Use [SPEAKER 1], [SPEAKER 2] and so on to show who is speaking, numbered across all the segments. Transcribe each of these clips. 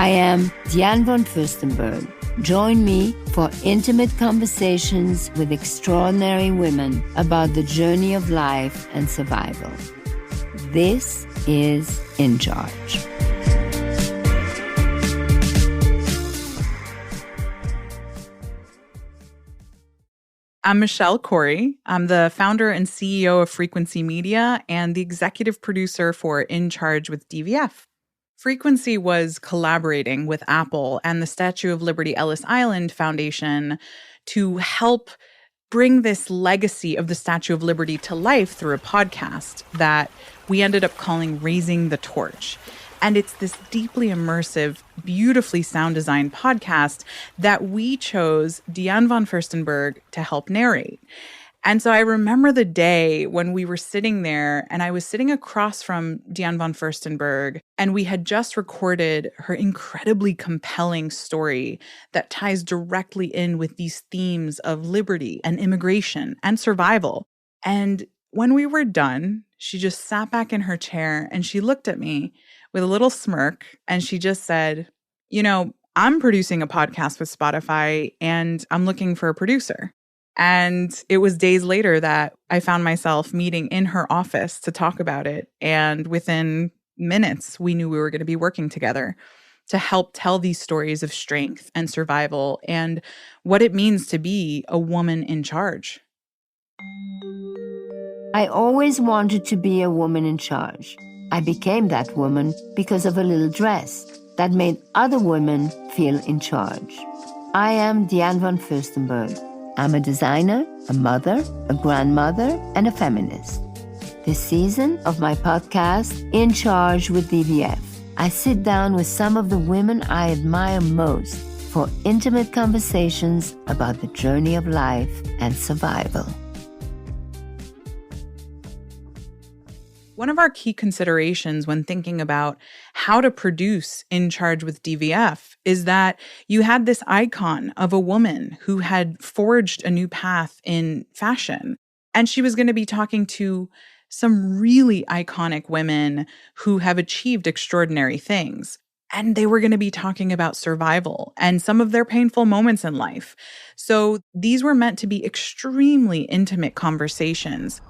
[SPEAKER 1] I am Diane von Furstenberg. Join me for intimate conversations with extraordinary women about the journey of life and survival. This is InCharge.
[SPEAKER 2] I'm Michelle Corey. I'm the founder and CEO of FRQNCY Media and the executive producer for InCharge with DVF. FRQNCY was collaborating with Apple and the Statue of Liberty Ellis Island Foundation to help bring this legacy of the Statue of Liberty to life through a podcast that we ended up calling Raising the Torch. And it's this deeply immersive, beautifully sound designed podcast that we chose Diane von Furstenberg to help narrate. And so I remember the day when we were sitting there and I was sitting across from Diane von Furstenberg and we had just recorded her incredibly compelling story that ties directly in with these themes of liberty and immigration and survival. And when we were done, she just sat back in her chair and she looked at me with a little smirk and she just said, "You know, I'm producing a podcast with Spotify and I'm looking for a producer." And it was days later that I found myself meeting in her office to talk about it. And within minutes, we knew we were going to be working together to help tell these stories of strength and survival and what it means to be a woman in charge.
[SPEAKER 1] I always wanted to be a woman in charge. I became that woman because of a little dress that made other women feel in charge. I am Diane von Furstenberg. I'm a designer, a mother, a grandmother, and a feminist. This season of my podcast, InCharge with DVF, I sit down with some of the women I admire most for intimate conversations about the journey of life and survival.
[SPEAKER 2] One of our key considerations when thinking about how to produce InCharge with DVF is that you had this icon of a woman who had forged a new path in fashion. And she was going to be talking to some really iconic women who have achieved extraordinary things. And they were going to be talking about survival and some of their painful moments in life. So these were meant to be extremely intimate conversations.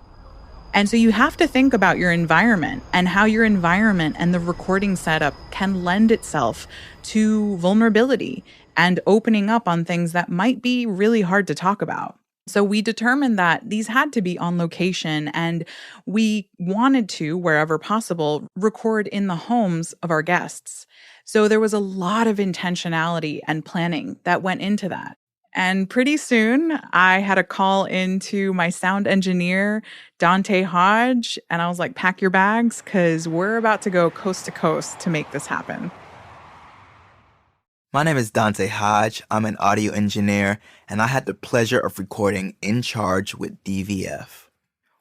[SPEAKER 2] And so you have to think about your environment and how your environment and the recording setup can lend itself to vulnerability and opening up on things that might be really hard to talk about. So we determined that these had to be on location and we wanted to, wherever possible, record in the homes of our guests. So there was a lot of intentionality and planning that went into that. And pretty soon, I had a call into my sound engineer, Dante Hodge, and I was like, pack your bags, because we're about to go coast to coast to make this happen.
[SPEAKER 3] My name is Dante Hodge. I'm an audio engineer, and I had the pleasure of recording InCharge with DVF.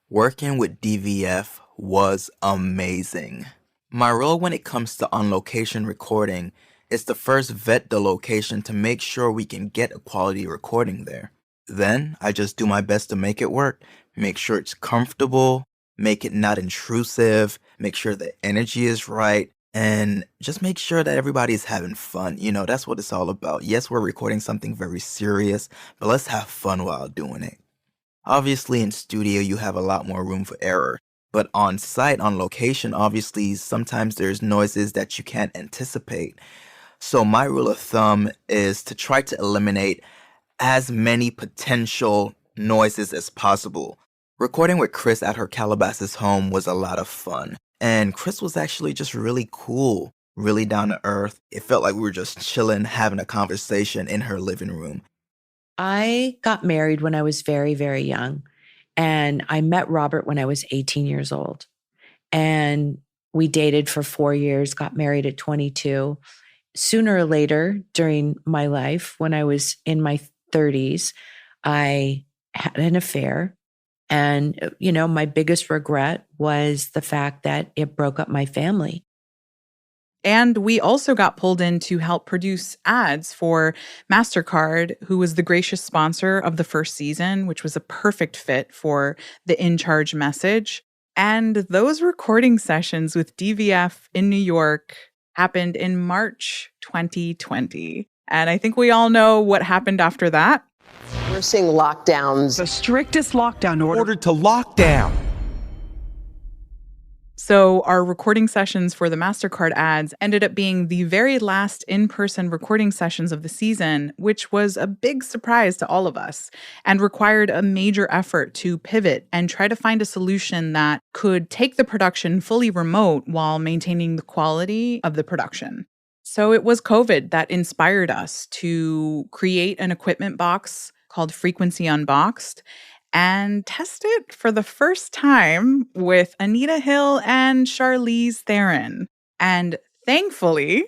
[SPEAKER 3] Working with DVF was amazing. My role when it comes to on-location recording is to first vet the location to make sure we can get a quality recording there. Then I just do my best to make it work, make sure it's comfortable, make it not intrusive, make sure the energy is right, and just make sure that everybody's having fun. You know, that's what it's all about. Yes, we're recording something very serious, but let's have fun while doing it. Obviously, in studio, you have a lot more room for error. But on site, on location, obviously, sometimes there's noises that you can't anticipate. So my rule of thumb is to try to eliminate as many potential noises as possible. Recording with Chris at her Calabasas home was a lot of fun. And Chris was actually just really cool, really down to earth. It felt like we were just chilling, having a conversation in her living room.
[SPEAKER 4] I got married when I was very, very young. And I met Robert when I was 18 years old. And we dated for 4 years, got married at 22. Sooner or later during my life, when I was in my 30s, I had an affair. And, you know, my biggest regret was the fact that it broke up my family.
[SPEAKER 2] And we also got pulled in to help produce ads for MasterCard, who was the gracious sponsor of the first season, which was a perfect fit for the InCharge message. And those recording sessions with DVF in New York happened in March 2020. And I think we all know what happened after that.
[SPEAKER 5] We're seeing lockdowns.
[SPEAKER 6] The strictest lockdown order
[SPEAKER 7] to lock down.
[SPEAKER 2] So our recording sessions for the MasterCard ads ended up being the very last in-person recording sessions of the season, which was a big surprise to all of us and required a major effort to pivot and try to find a solution that could take the production fully remote while maintaining the quality of the production. So it was COVID that inspired us to create an equipment box called Frequency Unboxed and test it for the first time with Anita Hill and Charlize Theron. And thankfully,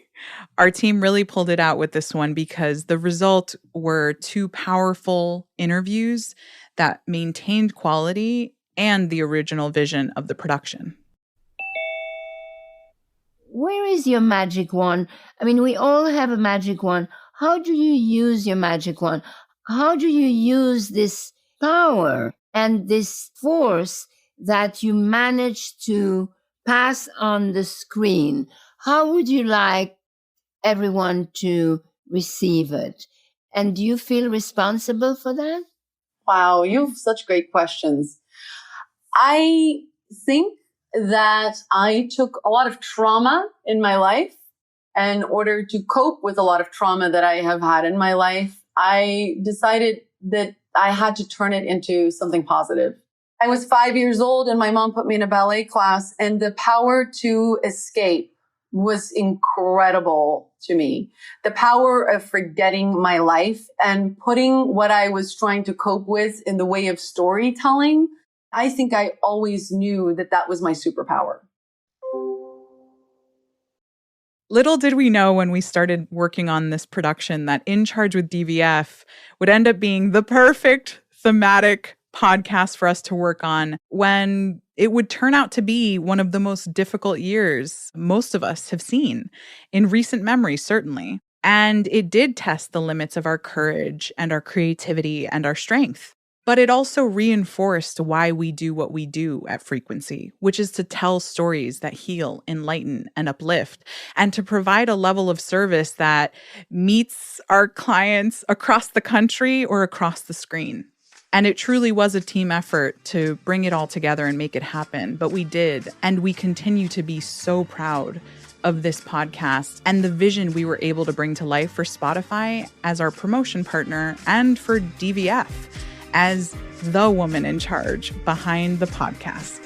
[SPEAKER 2] our team really pulled it out with this one because the result were two powerful interviews that maintained quality and the original vision of the production.
[SPEAKER 1] Where is your magic wand? I mean, we all have a magic wand. How do you use your magic wand? How do you use this power and this force that you manage to pass on the screen? How would you like everyone to receive it? And do you feel responsible for that?
[SPEAKER 8] Wow, you have such great questions. I think that I took a lot of trauma in my life. In order to cope with a lot of trauma that I have had in my life, I decided that I had to turn it into something positive. I was 5 years old and my mom put me in a ballet class, and the power to escape was incredible to me. The power of forgetting my life and putting what I was trying to cope with in the way of storytelling. I think I always knew that that was my superpower.
[SPEAKER 2] Little did we know when we started working on this production that InCharge with DVF would end up being the perfect thematic podcast for us to work on when it would turn out to be one of the most difficult years most of us have seen in recent memory, certainly. And it did test the limits of our courage and our creativity and our strength. But it also reinforced why we do what we do at Frequency, which is to tell stories that heal, enlighten, and uplift, and to provide a level of service that meets our clients across the country or across the screen. And it truly was a team effort to bring it all together and make it happen. But we did, and we continue to be so proud of this podcast and the vision we were able to bring to life for Spotify as our promotion partner and for DVF as the woman in charge behind the podcast.